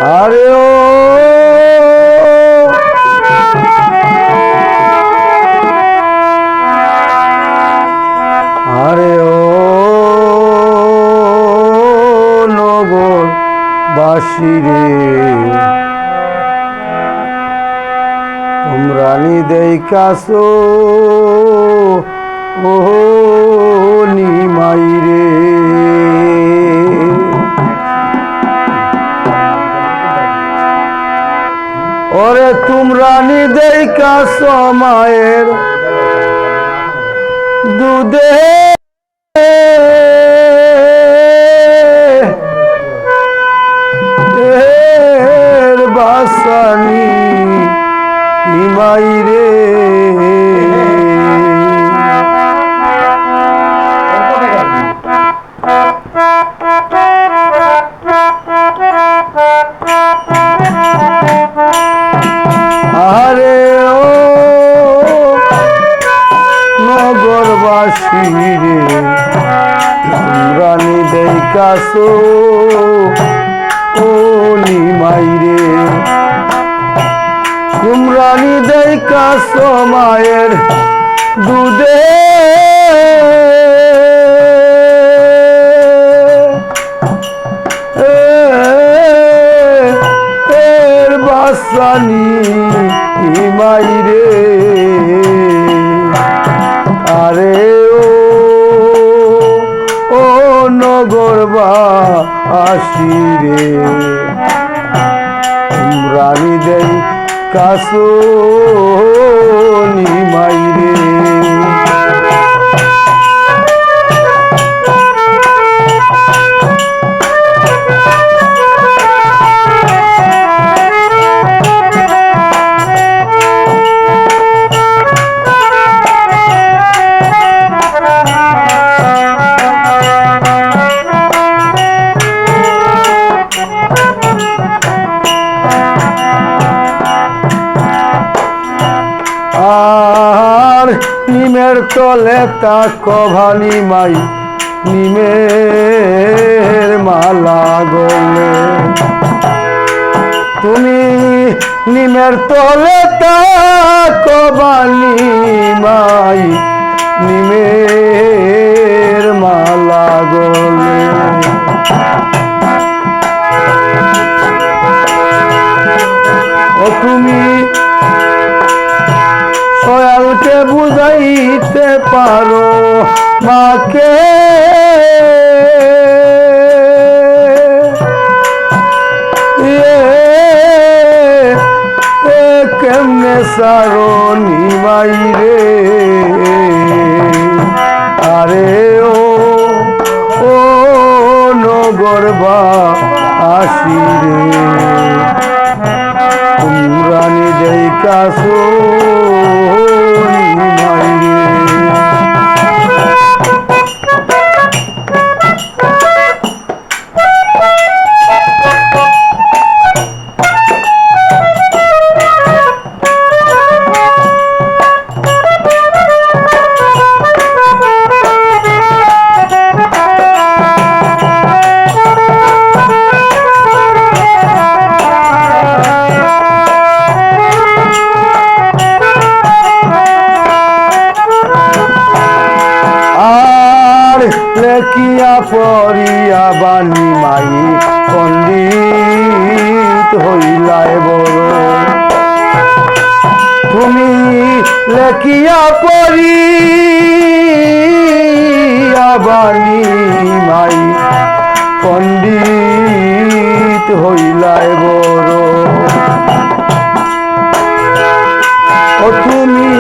আরে ও আরে ও নগর বাসী রে, তোমরা নিদেই কাছো ও নিমাই রে। ওরে তোমরা নিদেই কাছো মায়ের দুধে বাসানি নিমাই রে। আরে ও নগরবাসী রে, তোমরা নিদেই কাছো ও নিমাই রে। তোমরা নিদেই কাছো মায়ের দুধে বাসানি নিমাই রে। আরে ও নগরবাসী রে, তোমরা নিদেই কাছো নিমাই রে। আর নিমের তলে তাকো ভানি মাই, নিমের মালা গলে। তুমি নিমের তলে তাকো ভানি মাই, নিমের মালা গলে। ও তুমি সয়ালকে বুঝাইতে পারো মাকে, কেমনে সারো নিমাই রে। আরে ও নগরবাসী রে, তোমরা নিদেই কাছো নিমাই রে। লেখিয়া পড়িয়া বাণী মাই পণ্ডিত হইলায় বড়। তুমি লেখিয়া পড়িয়া বাণী মাই পণ্ডিত হইলায় বড়। ও তুমি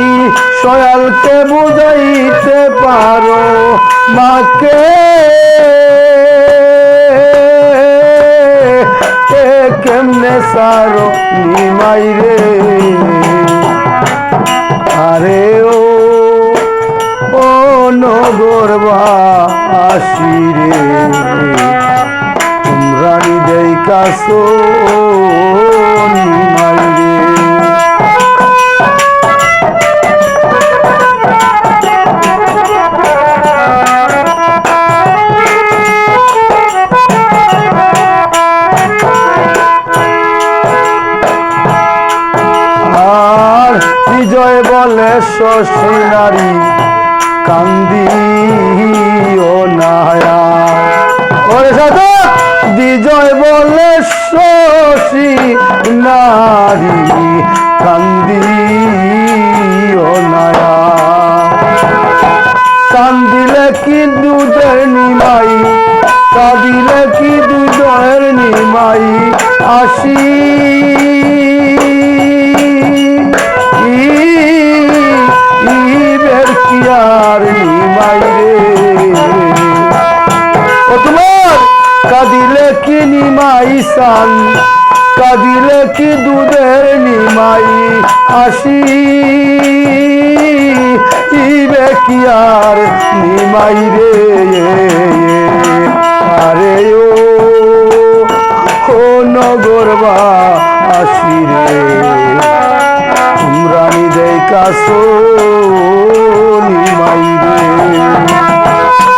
সয়ালকে বুঝাইতে পারো মাকে, কেমনে সারো নিমাই রে। আরে ও নগরবাসী রে, তোমরা নিদেই কাছো নিমাই রে। শশী নারী কান্দিও নায়া ওরে সাধক বিজয় বলে শশী নারী কান্দিও নায়া কান্দিলে কি দুধের নিমাই কাঁদিলে কি দুধের নিমাই আসি ইবের কি আর নিমাই রে ও তোমার কাঁদিলে কি নিমাই সান কাঁদিলে কি দুধের নিমাই আসি ইবে কি আর নিমাই রে আরে ও নগরবা আসি রে তোমরা নিদেই কাছো নিমাই রে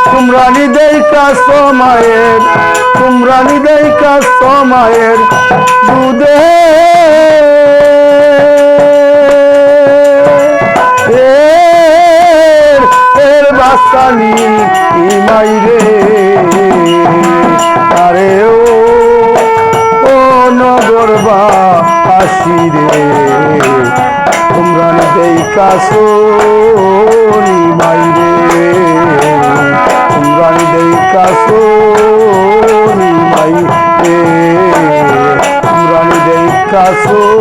তোমরা নিদেই কাছো মায়ের তোমরা নিদেই কাছো মায়ের দুধে এর বাসানি ইমাই রে আরে ও নগরবা আসি রে তোমরা নিদেই কাছো নিমাই রে তোমরা নিদেই কাছো নিমাই রে তোমরা নিদেই কাছো